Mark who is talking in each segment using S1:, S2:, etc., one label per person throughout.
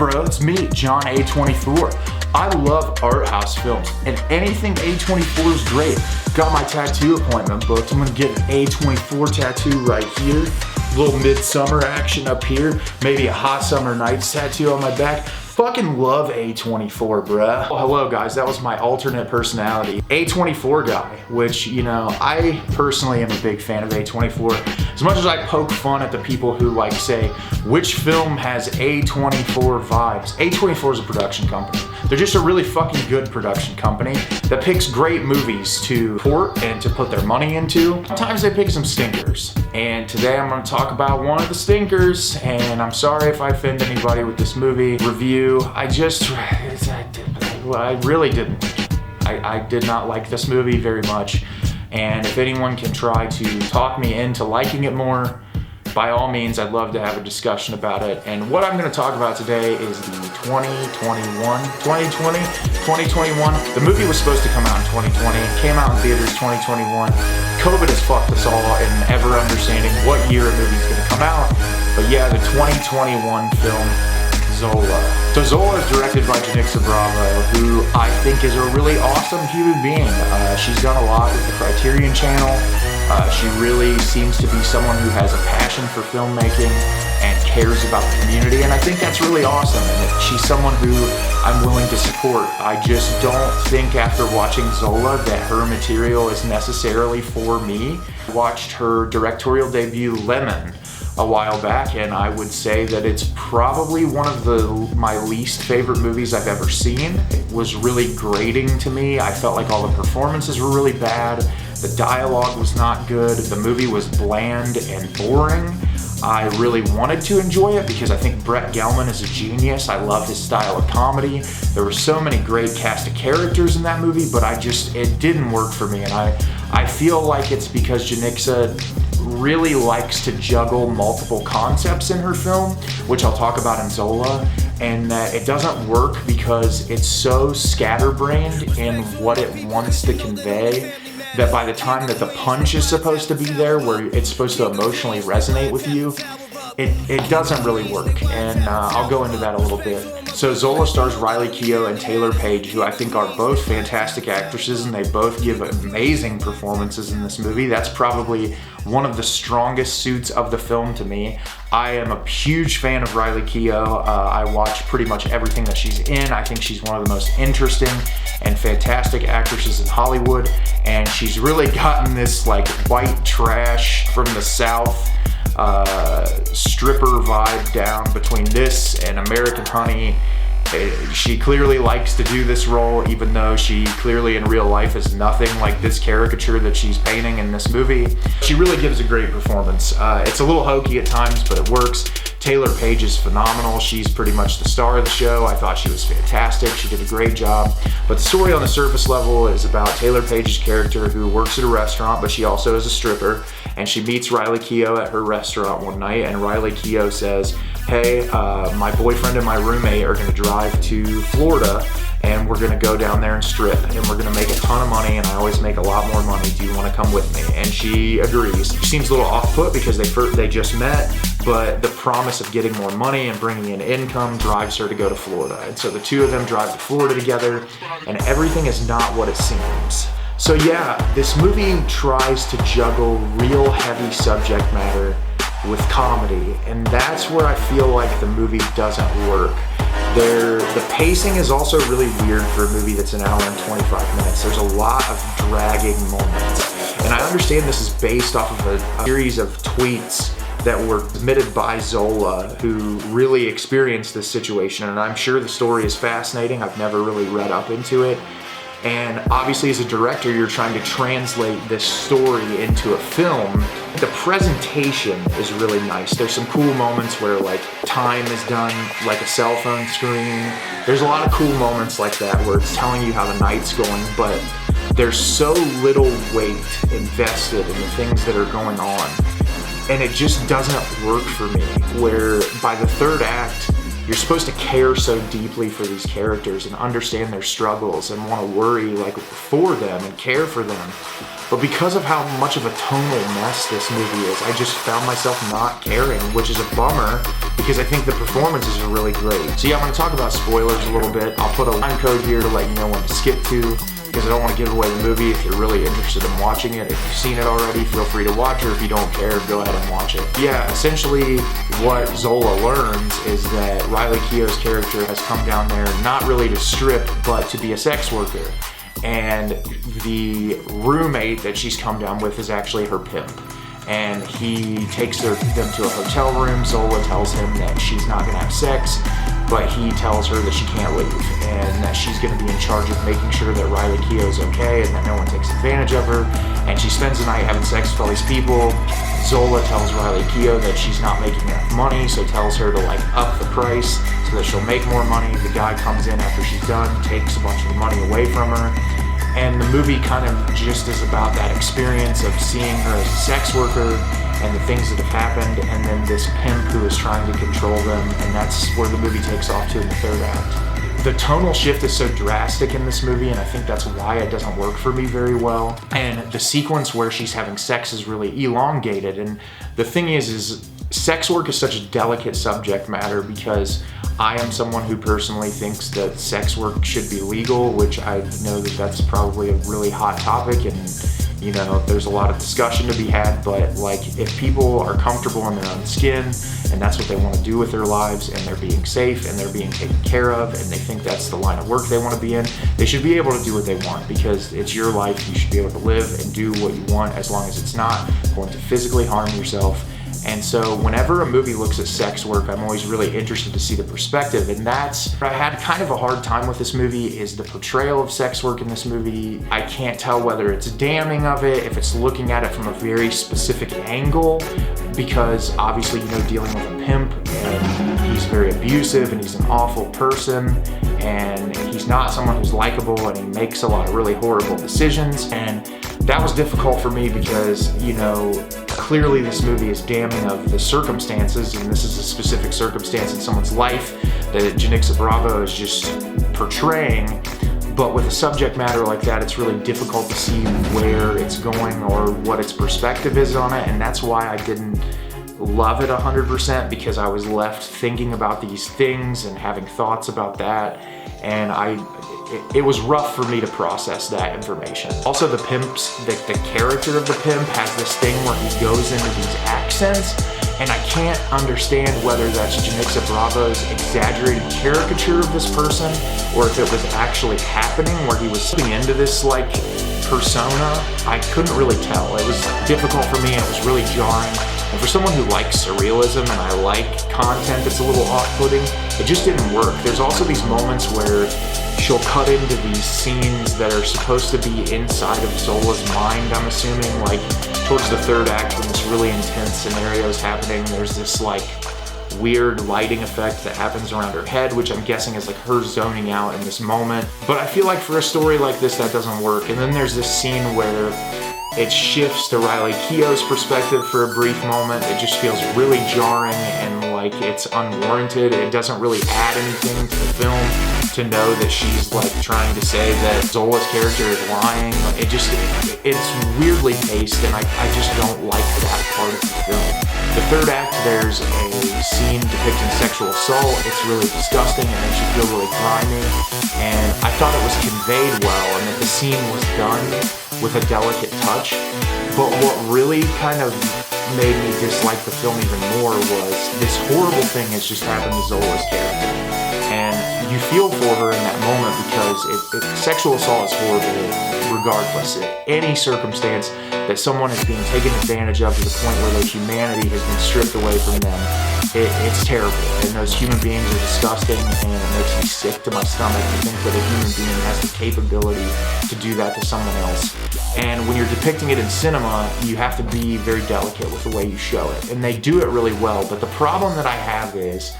S1: bro? It's me, John A24. I love art house films, and anything A24 is great. Got my tattoo appointment booked. I'm gonna get an A24 tattoo right here. A little midsummer action up here. Maybe a hot summer nights tattoo on my back. Fucking love A24, bruh. Oh, hello guys, that was my alternate personality, A24 guy, which, you know, I personally am a big fan of A24. As much as I poke fun at the people who like say, which film has A24 vibes? A24 is a production company. They're just a really fucking good production company that picks great movies to port and to put their money into. Sometimes they pick some stinkers. And today I'm gonna talk about one of the stinkers, and I'm sorry if I offend anybody with this movie review. I really didn't. I did not like this movie very much, and if anyone can try to talk me into liking it more, by all means, I'd love to have a discussion about it. And what I'm going to talk about today is the 2021. The movie was supposed to come out in 2020, came out in theaters 2021. COVID has fucked us all in ever understanding what year a movie's going to come out. But yeah, the 2021 film, Zola. So Zola is directed by Keough, who I think is a really awesome human being. She's done a lot with the Criterion Channel. She really seems to be someone who has a passion for filmmaking and cares about the community, and I think that's really awesome, and she's someone who I'm willing to support. I just don't think after watching Zola that her material is necessarily for me. I watched her directorial debut, Lemon, a while back, and I would say that it's probably one of my least favorite movies I've ever seen. It was really grating to me. I felt like all the performances were really bad. The dialogue was not good. The movie was bland and boring. I really wanted to enjoy it because I think Brett Gelman is a genius. I love his style of comedy. There were so many great cast of characters in that movie, but it didn't work for me, and I feel like it's because Keough really likes to juggle multiple concepts in her film, which I'll talk about in Zola, and that it doesn't work because it's so scatterbrained in what it wants to convey that by the time that the punch is supposed to be there, where it's supposed to emotionally resonate with you, it doesn't really work, and I'll go into that a little bit. So Zola stars Riley Keough and Taylor Page, who I think are both fantastic actresses, and they both give amazing performances in this movie. That's probably one of the strongest suits of the film to me. I am a huge fan of Riley Keough. I watch pretty much everything that she's in. I think she's one of the most interesting and fantastic actresses in Hollywood, and she's really gotten this like white trash from the South stripper vibe down between this and American Honey. She clearly likes to do this role, even though she clearly in real life is nothing like this caricature that she's painting in this movie. She really gives a great performance. It's a little hokey at times, but it works. Taylor Page is phenomenal. She's pretty much the star of the show. I thought she was fantastic. She did a great job. But the story on the surface level is about Taylor Page's character who works at a restaurant, but she also is a stripper. And she meets Riley Keough at her restaurant one night, and Riley Keough says, hey, my boyfriend and my roommate are gonna drive to Florida, and we're gonna go down there and strip, and we're gonna make a ton of money, and I always make a lot more money. Do you wanna come with me? And she agrees. She seems a little off-put because they just met, but the promise of getting more money and bringing in income drives her to go to Florida. And so the two of them drive to Florida together, and everything is not what it seems. So yeah, this movie tries to juggle real heavy subject matter with comedy, and that's where I feel like the movie doesn't work. The pacing is also really weird for a movie that's an hour and 25 minutes. There's a lot of dragging moments, and I understand this is based off of a series of tweets that were submitted by Zola, who really experienced this situation, and I'm sure the story is fascinating. I've never really read up into it. And obviously as a director, you're trying to translate this story into a film. The presentation is really nice. There's some cool moments where like time is done like a cell phone screen. There's a lot of cool moments like that where it's telling you how the night's going, but there's so little weight invested in the things that are going on. And it just doesn't work for me, where by the third act, you're supposed to care so deeply for these characters and understand their struggles and want to worry like for them and care for them. But because of how much of a tonal mess this movie is, I just found myself not caring, which is a bummer because I think the performances are really great. So yeah, I'm going to talk about spoilers a little bit. I'll put a line code here to let you know when to skip to, because I don't want to give away the movie if you're really interested in watching it. If you've seen it already, feel free to watch it. If you don't care, go ahead and watch it. Yeah, essentially what Zola learns is that Riley Keough's character has come down there not really to strip, but to be a sex worker. And the roommate that she's come down with is actually her pimp. And he takes them to a hotel room. Zola tells him that she's not going to have sex, but he tells her that she can't leave and that she's going to be in charge of making sure that Riley Keough's okay and that no one takes advantage of her. And she spends the night having sex with all these people. Zola tells Riley Keough that she's not making enough money, so tells her to like up the price so that she'll make more money. The guy comes in after she's done, takes a bunch of the money away from her. And the movie kind of just is about that experience of seeing her as a sex worker and the things that have happened, and then this pimp who is trying to control them, and that's where the movie takes off to in the third act. The tonal shift is so drastic in this movie, and I think that's why it doesn't work for me very well. And the sequence where she's having sex is really elongated, and the thing is sex work is such a delicate subject matter because I am someone who personally thinks that sex work should be legal, which I know that that's probably a really hot topic, and you know, there's a lot of discussion to be had, but like if people are comfortable in their own skin and that's what they want to do with their lives and they're being safe and they're being taken care of and they think that's the line of work they want to be in, they should be able to do what they want because it's your life. You should be able to live and do what you want as long as it's not going to physically harm yourself. And so whenever a movie looks at sex work, I'm always really interested to see the perspective. And that's what I had kind of a hard time with this movie is the portrayal of sex work in this movie. I can't tell whether it's damning of it, if it's looking at it from a very specific angle, because obviously, you know, dealing with a pimp and he's very abusive and he's an awful person and he's not someone who's likable and he makes a lot of really horrible decisions. And that was difficult for me because, you know, clearly this movie is damning of the circumstances, and this is a specific circumstance in someone's life that Keough Bravo is just portraying. But with a subject matter like that, it's really difficult to see where it's going or what its perspective is on it, and that's why I didn't love it 100%, because I was left thinking about these things and having thoughts about that, and it was rough for me to process that information. Also, the character of the pimp has this thing where he goes into these accents, and I can't understand whether that's Keough Bravo's exaggerated caricature of this person or if it was actually happening where he was slipping into this like persona. I couldn't really tell. It was difficult for me and it was really jarring. And for someone who likes surrealism and I like content that's a little off-putting, it just didn't work. There's also these moments where she'll cut into these scenes that are supposed to be inside of Zola's mind, I'm assuming, like towards the third act when this really intense scenario is happening. There's this like weird lighting effect that happens around her head, which I'm guessing is like her zoning out in this moment. But I feel like for a story like this, that doesn't work. And then there's this scene where it shifts to Riley Keough's perspective for a brief moment. It just feels really jarring and like it's unwarranted. It doesn't really add anything to the film to know that she's like trying to say that Zola's character is lying. It's weirdly paced and I just don't like that part of the film. The third act, there's a scene depicting sexual assault. It's really disgusting and makes you feel really grimy. And I thought it was conveyed well and that the scene was done with a delicate touch. But what really kind of made me dislike the film even more was this horrible thing has just happened to Zola's character. And you feel for her in that moment because sexual assault is horrible regardless. In any circumstance that someone is being taken advantage of to the point where their humanity has been stripped away from them, it's terrible. And those human beings are disgusting and it makes me sick to my stomach to think that a human being has the capability to do that to someone else. And when you're depicting it in cinema, you have to be very delicate with the way you show it. And they do it really well. But the problem that I have is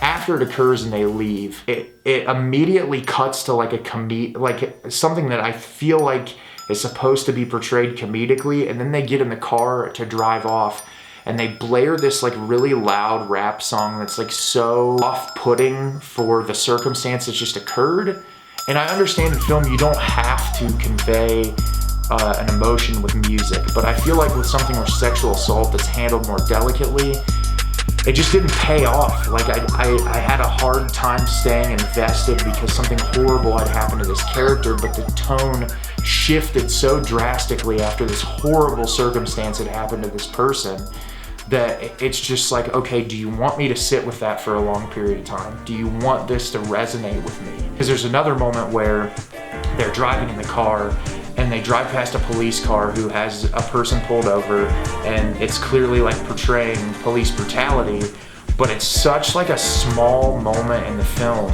S1: after it occurs and they leave, it immediately cuts to like something that I feel like is supposed to be portrayed comedically, and then they get in the car to drive off. and they blare this like really loud rap song that's like so off-putting for the circumstance that just occurred. And I understand in film you don't have to convey an emotion with music, but I feel like with something like sexual assault that's handled more delicately, it just didn't pay off. Like I had a hard time staying invested because something horrible had happened to this character, but the tone shifted so drastically after this horrible circumstance had happened to this person that it's just like, okay, do you want me to sit with that for a long period of time? Do you want this to resonate with me? Because there's another moment where they're driving in the car and they drive past a police car who has a person pulled over, and it's clearly like portraying police brutality, but it's such like a small moment in the film,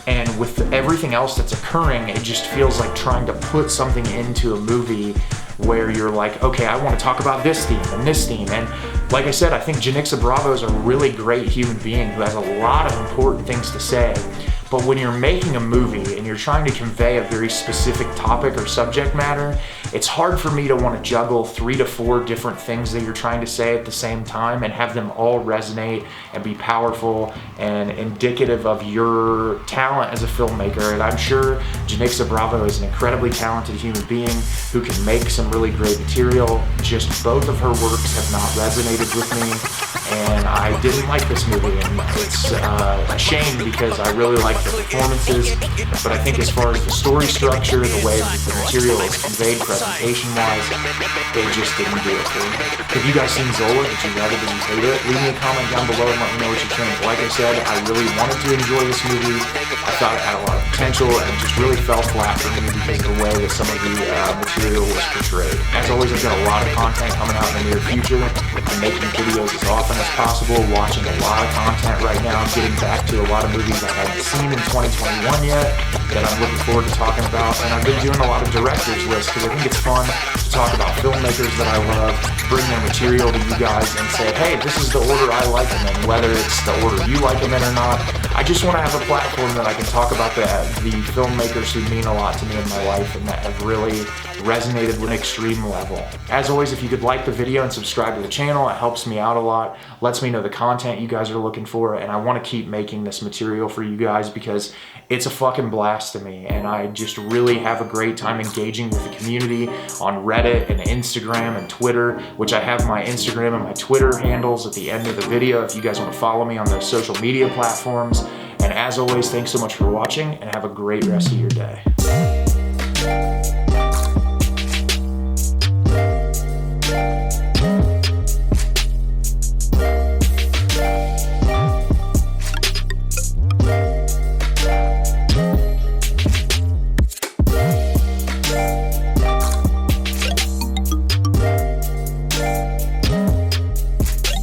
S1: and with everything else that's occurring, it just feels like trying to put something into a movie where you're like, okay, I want to talk about this theme and this theme. And like I said, I think Janixa Bravo is a really great human being who has a lot of important things to say. But when you're making a movie and you're trying to convey a very specific topic or subject matter, it's hard for me to want to juggle 3 to 4 different things that you're trying to say at the same time and have them all resonate and be powerful and indicative of your talent as a filmmaker. And I'm sure Janixa Bravo is an incredibly talented human being who can make some really great material. Just both of her works have not resonated with me, and I didn't like this movie, and it's a shame because I really like the performances, but I think as far as the story structure, the way that the material is conveyed presentation-wise, they just didn't do it for me. Have you guys seen Zola? Did you love it? Did you hate it? Leave me a comment down below and let me know what you think. Like I said, I really wanted to enjoy this movie. I thought it had a lot of potential, and it just really fell flat for me because of the way that some of the material was portrayed. As always, I've got a lot of content coming out in the near future. I'm making videos as often as possible, watching a lot of content right now, getting back to a lot of movies I hadn't seen in 2021 yet that I'm looking forward to talking about. And I've been doing a lot of directors lists because I think it's fun to talk about filmmakers that I love, bring their material to you guys and say, hey, this is the order I like them in, whether it's the order you like them in or not. I just want to have a platform that I can talk about the filmmakers who mean a lot to me in my life and that have really resonated with an extreme level. As always, if you could like the video and subscribe to the channel, it helps me out a lot, lets me know the content you guys are looking for, and I want to keep making this material for you guys because it's a fucking blast to me, and I just really have a great time engaging with the community on Reddit and Instagram and Twitter, which I have my Instagram and my Twitter handles at the end of the video if you guys want to follow me on those social media platforms. And as always, thanks so much for watching, and have a great rest of your day.